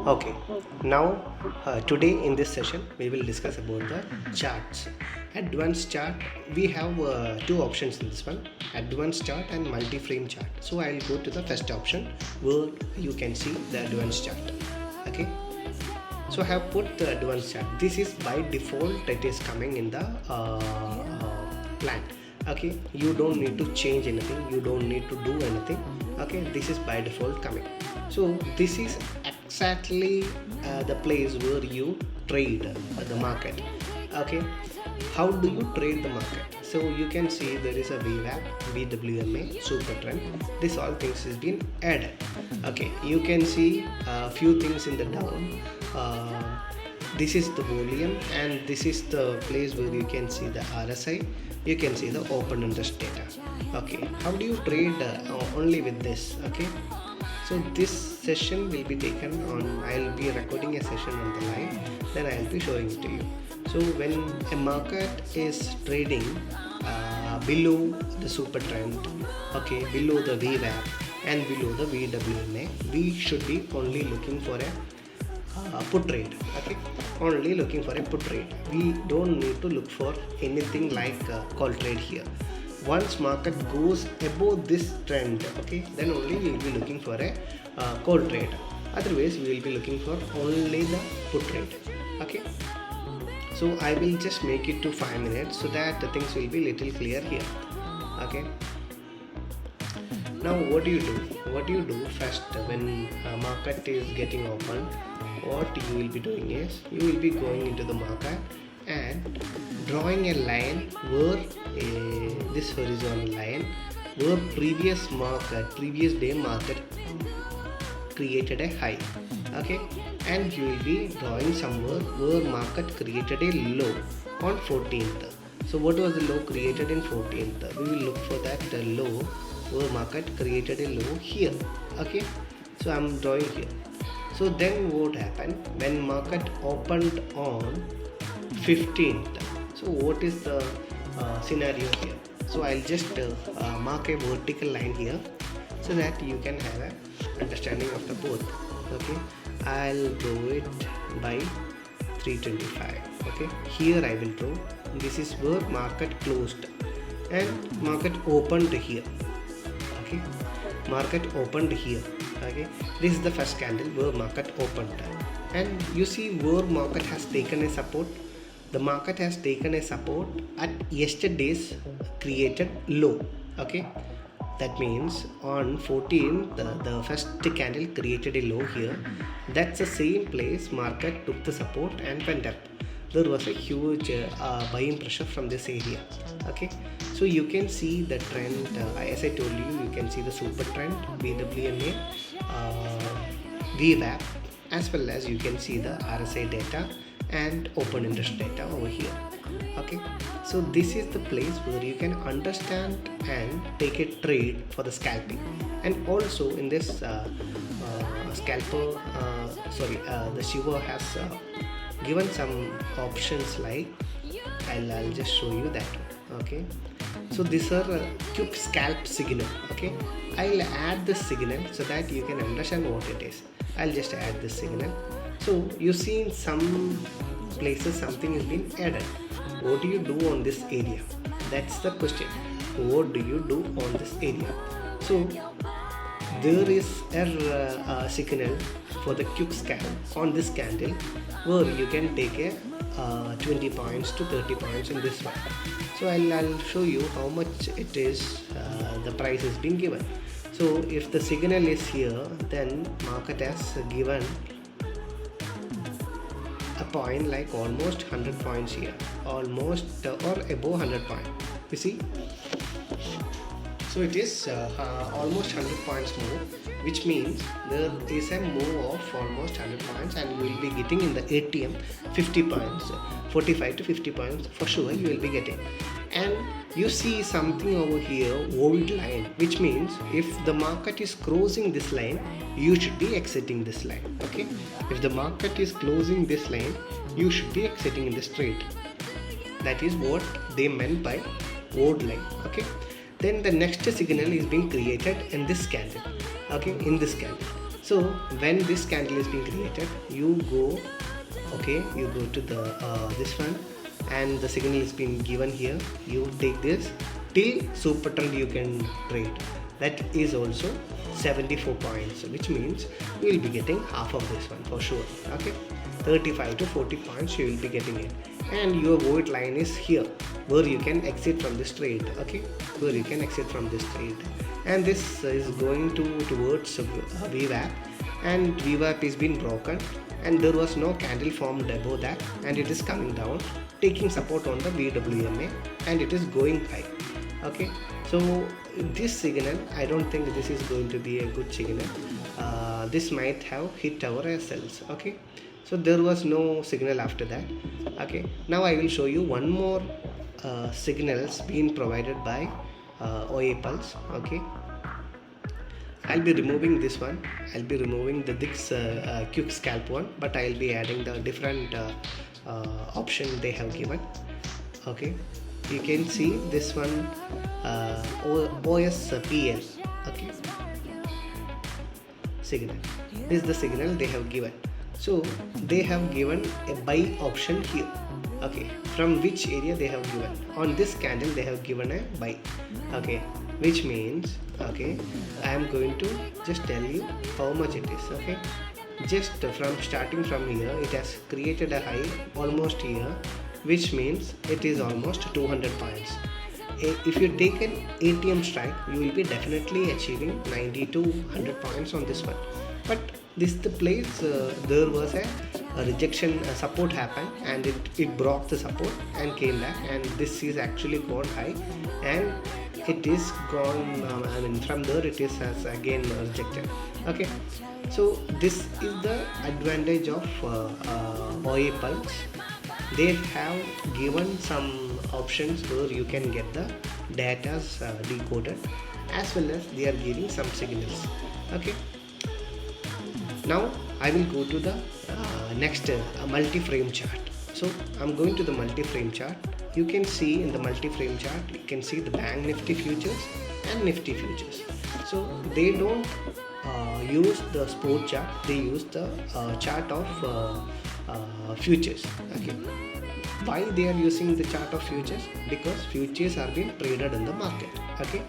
Okay, now today in this session we will discuss about the charts. Advanced chart, we have two options in this one, advanced chart and multi-frame chart. So I'll go to the first option where you can see the advanced chart. Okay, so I have put the advanced chart. This is by default, it is coming in the plan. Okay, you don't need to change anything, you don't need to do anything. Okay, this is by default coming. So this is exactly the place where you trade the market. Okay, how do you trade the market? So you can see there is a VWAP, BWMA, super trend. This all things has been added. Okay, you can see a few things in the down. This is the volume and this is the place where you can see the RSI, you can see the open interest data. Okay, how do you trade only with this? Okay, so this session will be taken on, I'll be recording a session on the live, then I'll be showing it to you. So when a market is trading below the super trend, okay, below the VWAP and below the VWMA, we should be only looking for a put trade. Okay, only looking for a put trade. We don't need to look for anything like call trade here. Once market goes above this trend, okay, then only we will be looking for a call trade. Otherwise we will be looking for only the put trade. Okay, so I will just make it to 5 minutes so that the things will be little clear here. Okay, now what do you do? What you do first when market is getting open, what you will be doing is you will be going into the market and drawing a line where this horizontal line where previous day market created a high. Okay, and you will be drawing somewhere where market created a low on 14th. So what was the low created in 14th? We will look for that low where market created a low here. Okay, so I'm drawing here. So then what happened when market opened on 15th? So what is the scenario here? So I'll just mark a vertical line here so that you can have an understanding of the both. Okay, I'll draw it by 325. Okay, here I will draw. This is where market closed and market opened here. Okay, market opened here. Okay, this is the first candle where market opened, and you see where market has taken a support. The market has taken a support at yesterday's created low. Okay, that means on 14th the first candle created a low here. That's the same place market took the support and went up. There was a huge buying pressure from this area. Okay, so you can see the trend, as I told you, you can see the super trend, BWMA, VWAP, as well as you can see the RSI data and open interest data over here. Okay, so this is the place where you can understand and take a trade for the scalping. And also in this scalper, the Shiva has given some options like, I'll just show you that. Okay, so these are quick scalp signal. Okay, I'll add this signal so that you can understand what it is. I'll just add this signal. So you see in some places something has been added. What do you do on this area? That's the question. What do you do on this area? So there is a signal for the quick scan on this candle where you can take a 20 points to 30 points in this one. So I'll show you how much it is, the price has been given. So if the signal is here, then market has given a point like almost 100 points here, almost or above 100 points. You see, so it is almost 100 points more, which means there is a move of almost 100 points, and you will be getting in the ATM 50 points, 45 to 50 points for sure you will be getting. And you see something over here, old line, which means if the market is crossing this line, you should be exiting this line. Okay, if the market is closing this line, you should be exiting in this trade. That is what they meant by old line. Okay, then the next signal is being created in this candle. Okay, in this candle. So when this candle is being created, you go, okay, you go to the this one, and the signal is being given here. You take this till super trend you can trade. That is also 74 points, which means you will be getting half of this one for sure. Okay, 35 to 40 points you will be getting it, and your void line is here where you can exit from this trade. Okay, where you can exit from this trade, and this is going towards VWAP, and VWAP is been broken, and there was no candle formed above that, and it is coming down taking support on the VWMA, and it is going high. Okay, so this signal, I don't think this is going to be a good signal. This might have hit our SLs. Okay, so there was no signal after that. Okay, now I will show you one more signals being provided by OA Pulse. Okay, I'll be removing this one. I'll be removing the Dix quick scalp one, but I'll be adding the different option they have given. Okay, you can see this one, OSPL. Okay, signal. This is the signal they have given. So they have given a buy option here. Okay, from which area they have given? On this candle they have given a buy. Okay, which means, okay, I am going to just tell you how much it is. Okay, just from starting from here, it has created a high almost here, which means it is almost 200 points. If you take an ATM strike, you will be definitely achieving 90 to 100 points on this one. But this is the place there was a rejection, support happened, and it broke the support and came back, and this is actually gone high, and it is gone, I mean from there it is has again rejected. Okay, so this is the advantage of OA Pulse. They have given some options where you can get the data decoded, as well as they are giving some signals. Okay, now I will go to the next multi-frame chart. So I'm going to the multi-frame chart. You can see in the multi-frame chart, you can see the Bank Nifty futures and Nifty futures. So they don't use the spot chart, they use the chart of futures. Okay, why they are using the chart of futures? Because futures are being traded in the market. Okay,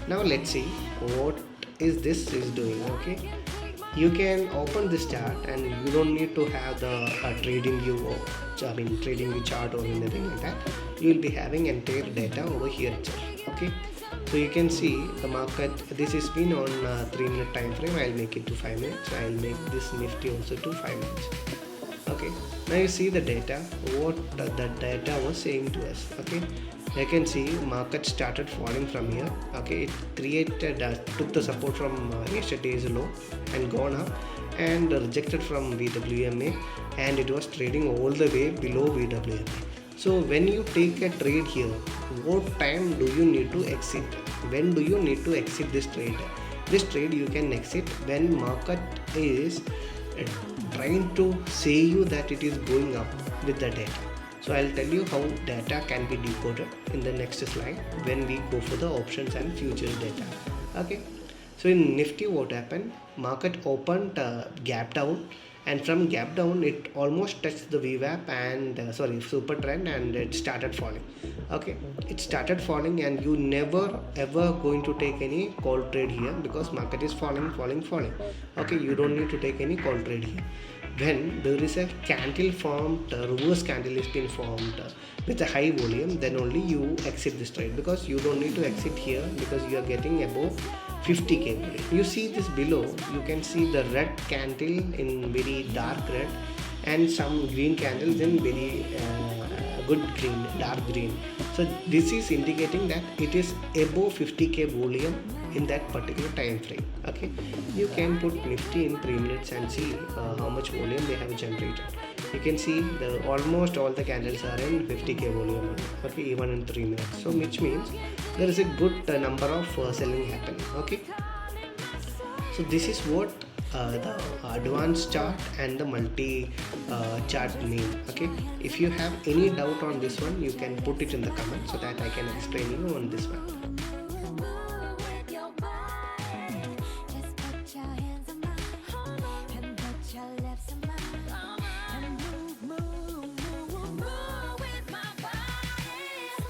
now let's see what is this is doing. Okay, you can open this chart and you don't need to have the trading view or trading view chart or anything like that. You will be having entire data over here itself. Okay, so you can see the market. This is been on 3-minute time frame. I'll make it to 5 minutes. I'll make this Nifty also to 5 minutes. Okay, now you see the data, what the data was saying to us. Okay, you can see market started falling from here. Okay, it created took the support from yesterday's low and gone up, and rejected from VWMA, and it was trading all the way below VWMA. So when you take a trade here, what time do you need to exit? When do you need to exit this trade? This trade you can exit when market is trying to say you that it is going up with the data. So I'll tell you how data can be decoded in the next slide when we go for the options and futures data. Okay, so in Nifty what happened? Market opened gap down, and from gap down it almost touched the VWAP and super trend, and it started falling. Okay, it started falling, and you never ever going to take any call trade here because market is falling. Okay, you don't need to take any call trade here. When there is a candle formed, reverse candle is been formed with a high volume, then only you exit this trade, because you don't need to exit here because you are getting above 50k. You see this below, you can see the red candle in very dark red and some green candles in very good green, dark green. So this is indicating that it is above 50k volume in that particular time frame. Okay, you can put Nifty in 3 minutes and see how much volume they have generated. You can see the almost all the candles are in 50k volume. Okay, even in 3 minutes. So which means there is a good number of selling happening. Okay, so this is what the advanced chart and the multi chart mean. Okay, if you have any doubt on this one, you can put it in the comments so that I can explain you on this one.